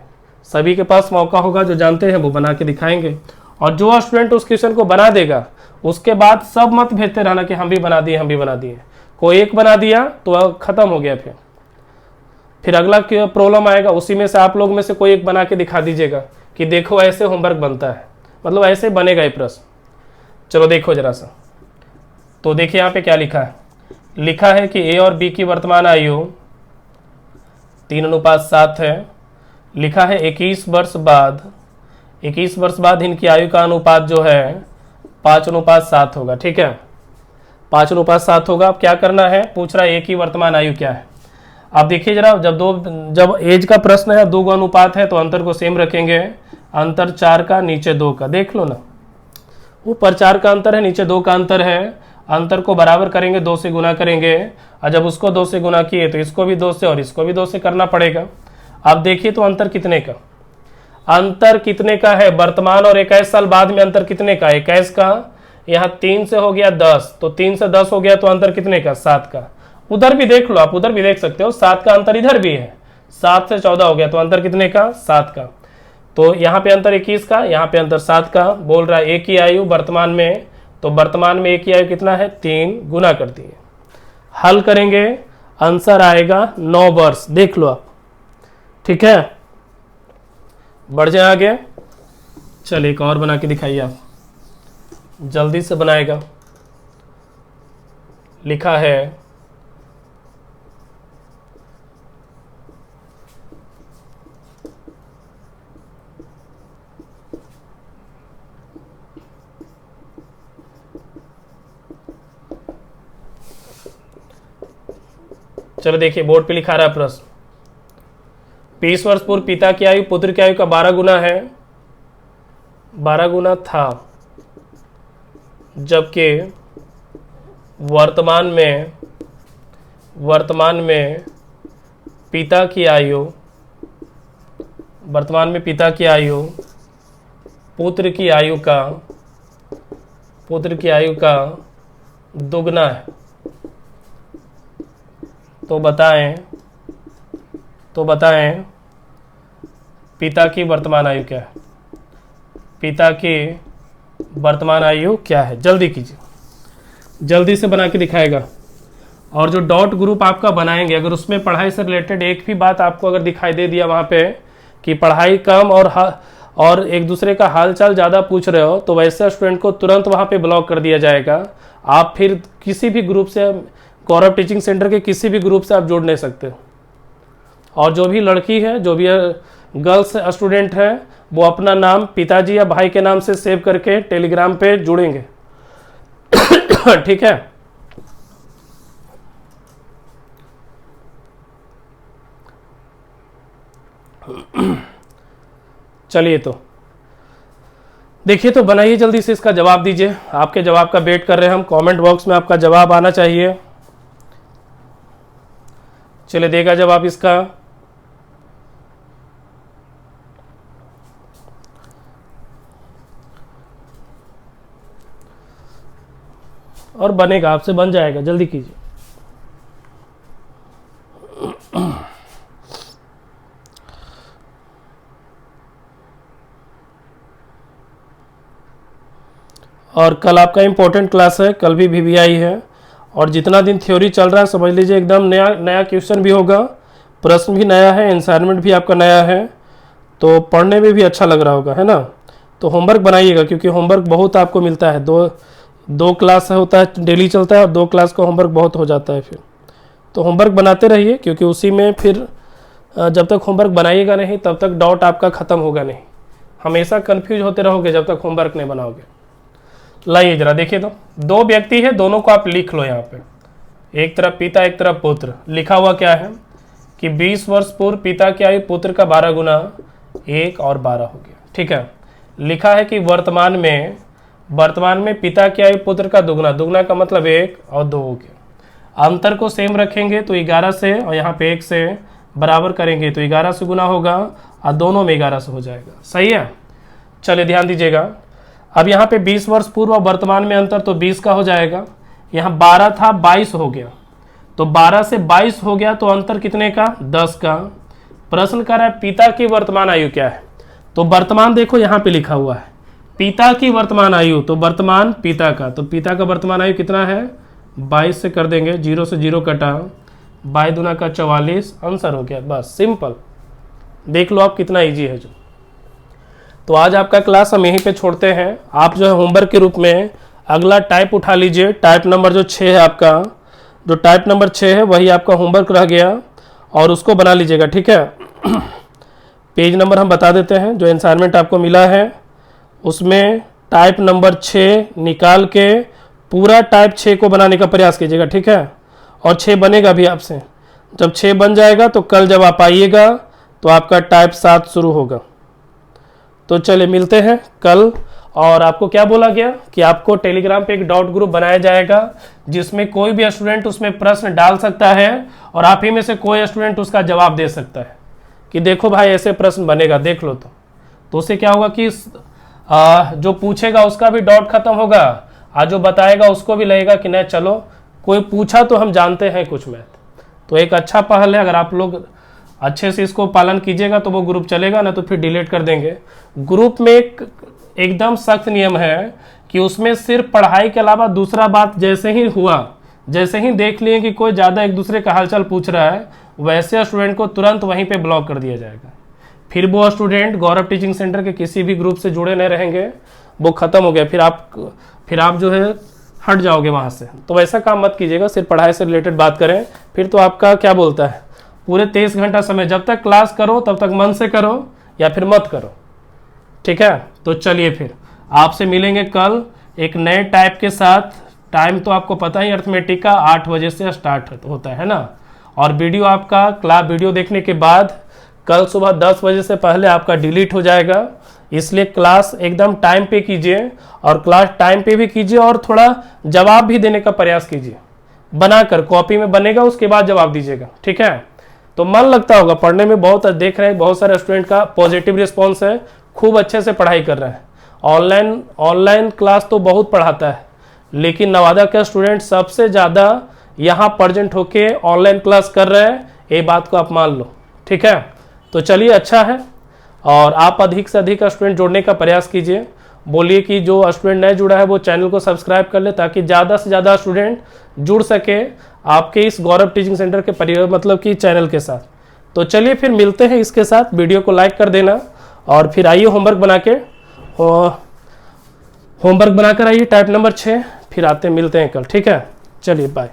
सभी के पास मौका होगा, जो जानते हैं वो बना के दिखाएंगे, और जो स्टूडेंट उस क्वेश्चन को बना देगा उसके बाद सब मत भेजते रहना कि हम भी बना दिए। कोई एक बना दिया तो खत्म हो गया, फिर अगला प्रॉब्लम आएगा, उसी में से आप लोग में से कोई एक बना के दिखा दीजिएगा कि देखो ऐसे होमवर्क बनता है, मतलब ऐसे बनेगा ये प्रश्न। चलो देखो जरा सा, तो देखिए यहाँ पे क्या लिखा है, लिखा है कि ए और बी की वर्तमान आयु 3:7 है। लिखा है 21 वर्ष बाद, 21 वर्ष बाद इनकी आयु का अनुपात जो है 5:7 होगा। ठीक है, 5:7 होगा। अब क्या करना है, पूछ रहा है ए की वर्तमान आयु क्या है। अब देखिए जरा, जब एज का प्रश्न है, 2 का अनुपात है तो अंतर को सेम रखेंगे। अंतर 4 का, नीचे 2 का, देख लो ना, ऊपर 4 का अंतर है, नीचे 2 का अंतर है। अंतर को बराबर करेंगे, 2 से गुना करेंगे, और जब उसको 2 से गुना किए तो इसको भी 2 से और इसको भी 2 से करना पड़ेगा। अब देखिए तो अंतर कितने का, अंतर कितने का है, वर्तमान और 21 साल बाद में अंतर कितने का, 21 का, यहाँ 3 से हो गया 10, तो 3 से 10 हो गया, तो अंतर कितने का, 7 का। उधर भी देख लो, आप उधर भी देख सकते हो, 7 का अंतर इधर भी है, 7 से 14 हो गया, तो अंतर कितने का, 7 का। तो यहाँ पे अंतर 21 का, यहाँ पे अंतर 7 का। बोल रहा है एक ही आयु वर्तमान में, तो वर्तमान में एक ही आयु कितना है, 3, गुना कर दिए, हल करेंगे, आंसर आएगा 9 वर्ष। देख लो आप, ठीक है, बढ़ जाए आगे। चलिए एक और बना के दिखाइए आप, जल्दी से बनाएगा। लिखा है चलो देखिए, बोर्ड पे लिखा रहा है प्रश्न, 20 वर्ष पूर्व पिता की आयु पुत्र की आयु का 12 गुना है, 12 गुना था, जबकि वर्तमान में पिता की आयु, वर्तमान में पिता की आयु पुत्र की आयु का दुगना है। तो बताएं पिता की वर्तमान आयु क्या है, पिता की वर्तमान आयु क्या है, जल्दी कीजिए, जल्दी से बना के दिखाएगा। और जो डॉट ग्रुप आपका बनाएंगे, अगर उसमें पढ़ाई से रिलेटेड एक भी बात आपको अगर दिखाई दे दिया वहाँ पे कि पढ़ाई कम और एक दूसरे का हालचाल ज़्यादा पूछ रहे हो, तो वैसे स्टूडेंट को तुरंत वहाँ पे ब्लॉक कर दिया जाएगा। आप फिर किसी भी ग्रुप से, गौरव टीचिंग सेंटर के किसी भी ग्रुप से आप जोड़ नहीं सकते। और जो भी लड़की है, जो भी गर्ल्स स्टूडेंट है, वो अपना नाम पिताजी या भाई के नाम से सेव करके टेलीग्राम पे जुड़ेंगे। ठीक है, चलिए तो देखिए, तो बनाइए, जल्दी से इसका जवाब दीजिए। आपके जवाब का वेट कर रहे हैं हम, कमेंट बॉक्स में आपका जवाब आना चाहिए। चलिए देगा जवाब इसका, और बनेगा, आपसे बन जाएगा, जल्दी कीजिए। और कल आपका इम्पोर्टेंट क्लास है, कल भी VVI है, और जितना दिन थ्योरी चल रहा है समझ लीजिए एकदम नया क्वेश्चन भी होगा, प्रश्न भी नया है, असाइनमेंट भी आपका नया है, तो पढ़ने में भी अच्छा लग रहा होगा, है ना। तो होमवर्क बनाइएगा, क्योंकि होमवर्क बहुत आपको मिलता है, दो क्लास होता है, डेली चलता है, और 2 क्लास का होमवर्क बहुत हो जाता है फिर। तो होमवर्क बनाते रहिए, क्योंकि उसी में फिर जब तक होमवर्क बनाइएगा नहीं तब तक डाउट आपका ख़त्म होगा नहीं, हमेशा कन्फ्यूज होते रहोगे जब तक होमवर्क नहीं बनाओगे। लाइए जरा देखिए, तो 2 व्यक्ति है, दोनों को आप लिख लो यहाँ पे, एक तरफ पिता एक तरफ पुत्र। लिखा हुआ क्या है कि 20 वर्ष पूर्व पिता की आयु पुत्र का 12 गुना 1 और 12 हो गया। ठीक है, लिखा है कि वर्तमान में पिता की आयु पुत्र का दुगना, दुगना का मतलब 1 और 2 हो गया। अंतर को सेम रखेंगे तो 11 से, और यहाँ पे 1 से बराबर करेंगे तो 11 से गुना होगा, और दोनों में 11 से हो जाएगा। सही है, चलिए ध्यान दीजिएगा। अब यहाँ पे 20 वर्ष पूर्व और वर्तमान में अंतर, तो 20 का हो जाएगा, यहाँ 12 था 22 हो गया, तो 12 से 22 हो गया, तो अंतर कितने का, 10 का। प्रश्न कर रहा है पिता की वर्तमान आयु क्या है, तो वर्तमान देखो यहाँ पे लिखा हुआ है पिता की वर्तमान आयु, तो वर्तमान पिता का, तो पिता का वर्तमान आयु कितना है, 22 से कर देंगे, 0 से 0 कटा, 22 दूना का 44, आंसर हो गया। बस सिंपल, देख लो आप कितना ईजी है जो। तो आज आपका क्लास हम यहीं पे छोड़ते हैं। आप जो है होमवर्क के रूप में अगला टाइप उठा लीजिए, टाइप नंबर जो 6 है आपका, जो टाइप नंबर 6 है वही आपका होमवर्क रह गया और उसको बना लीजिएगा, ठीक है। पेज नंबर हम बता देते हैं, जो असाइनमेंट आपको मिला है उसमें टाइप नंबर 6 निकाल के पूरा टाइप 6 को बनाने का प्रयास कीजिएगा, ठीक है। और 6 बनेगा भी आपसे, जब 6 बन जाएगा तो कल जब आप आइएगा तो आपका टाइप 7 शुरू होगा। तो चलिए मिलते हैं कल। और आपको क्या बोला गया कि आपको टेलीग्राम पे एक डॉट ग्रुप बनाया जाएगा जिसमें कोई भी स्टूडेंट उसमें प्रश्न डाल सकता है और आप ही में से कोई स्टूडेंट उसका जवाब दे सकता है कि देखो भाई ऐसे प्रश्न बनेगा, देख लो। तो उससे क्या होगा कि जो पूछेगा उसका भी डाउट खत्म होगा और जो बताएगा उसको भी लगेगा कि नहीं चलो कोई पूछा तो हम जानते हैं कुछ मैथ। तो एक अच्छा पहल है, अगर आप लोग अच्छे से इसको पालन कीजिएगा तो वो ग्रुप चलेगा, ना तो फिर डिलीट कर देंगे। ग्रुप में एकदम सख्त नियम है कि उसमें सिर्फ पढ़ाई के अलावा दूसरा बात जैसे ही हुआ, जैसे ही देख लिए कि कोई ज़्यादा एक दूसरे का हालचाल पूछ रहा है, वैसे स्टूडेंट को तुरंत वहीं पे ब्लॉक कर दिया जाएगा। फिर वो स्टूडेंट गौरव टीचिंग सेंटर के किसी भी ग्रुप से जुड़े नहीं रहेंगे, वो ख़त्म हो गया। फिर आप जो है हट जाओगे वहाँ से। तो वैसा काम मत कीजिएगा, सिर्फ पढ़ाई से रिलेटेड बात करें। फिर तो आपका क्या बोलता है, पूरे 23 घंटा समय जब तक क्लास करो तब तक मन से करो या फिर मत करो, ठीक है। तो चलिए फिर आपसे मिलेंगे कल एक नए टाइप के साथ। टाइम तो आपको पता ही अर्थमेटिक का 8 बजे से स्टार्ट होता है ना। और वीडियो आपका क्लास वीडियो देखने के बाद कल सुबह 10 बजे से पहले आपका डिलीट हो जाएगा, इसलिए क्लास एकदम टाइम पे कीजिए और क्लास टाइम पे भी कीजिए और थोड़ा जवाब भी देने का प्रयास कीजिए, बनाकर कॉपी में बनेगा उसके बाद जवाब दीजिएगा, ठीक है। तो मन लगता होगा पढ़ने में, बहुत देख रहे हैं बहुत सारे स्टूडेंट का पॉजिटिव रिस्पॉन्स है, खूब अच्छे से पढ़ाई कर रहे हैं। ऑनलाइन क्लास तो बहुत पढ़ाता है, लेकिन नवादा का स्टूडेंट सबसे ज़्यादा यहाँ प्रेजेंट होके ऑनलाइन क्लास कर रहे हैं, ये बात को आप मान लो, ठीक है। तो चलिए अच्छा है, और आप अधिक से अधिक स्टूडेंट जोड़ने का प्रयास कीजिए। बोलिए कि जो स्टूडेंट नहीं जुड़ा है वो चैनल को सब्सक्राइब कर ले, ताकि ज़्यादा से ज़्यादा स्टूडेंट जुड़ सके आपके इस गौरव टीचिंग सेंटर के मतलब कि चैनल के साथ। तो चलिए फिर मिलते हैं इसके साथ, वीडियो को लाइक कर देना और फिर आइए होमवर्क बनाकर आइए टाइप नंबर 6, फिर आते मिलते हैं कल, ठीक है। चलिए बाय।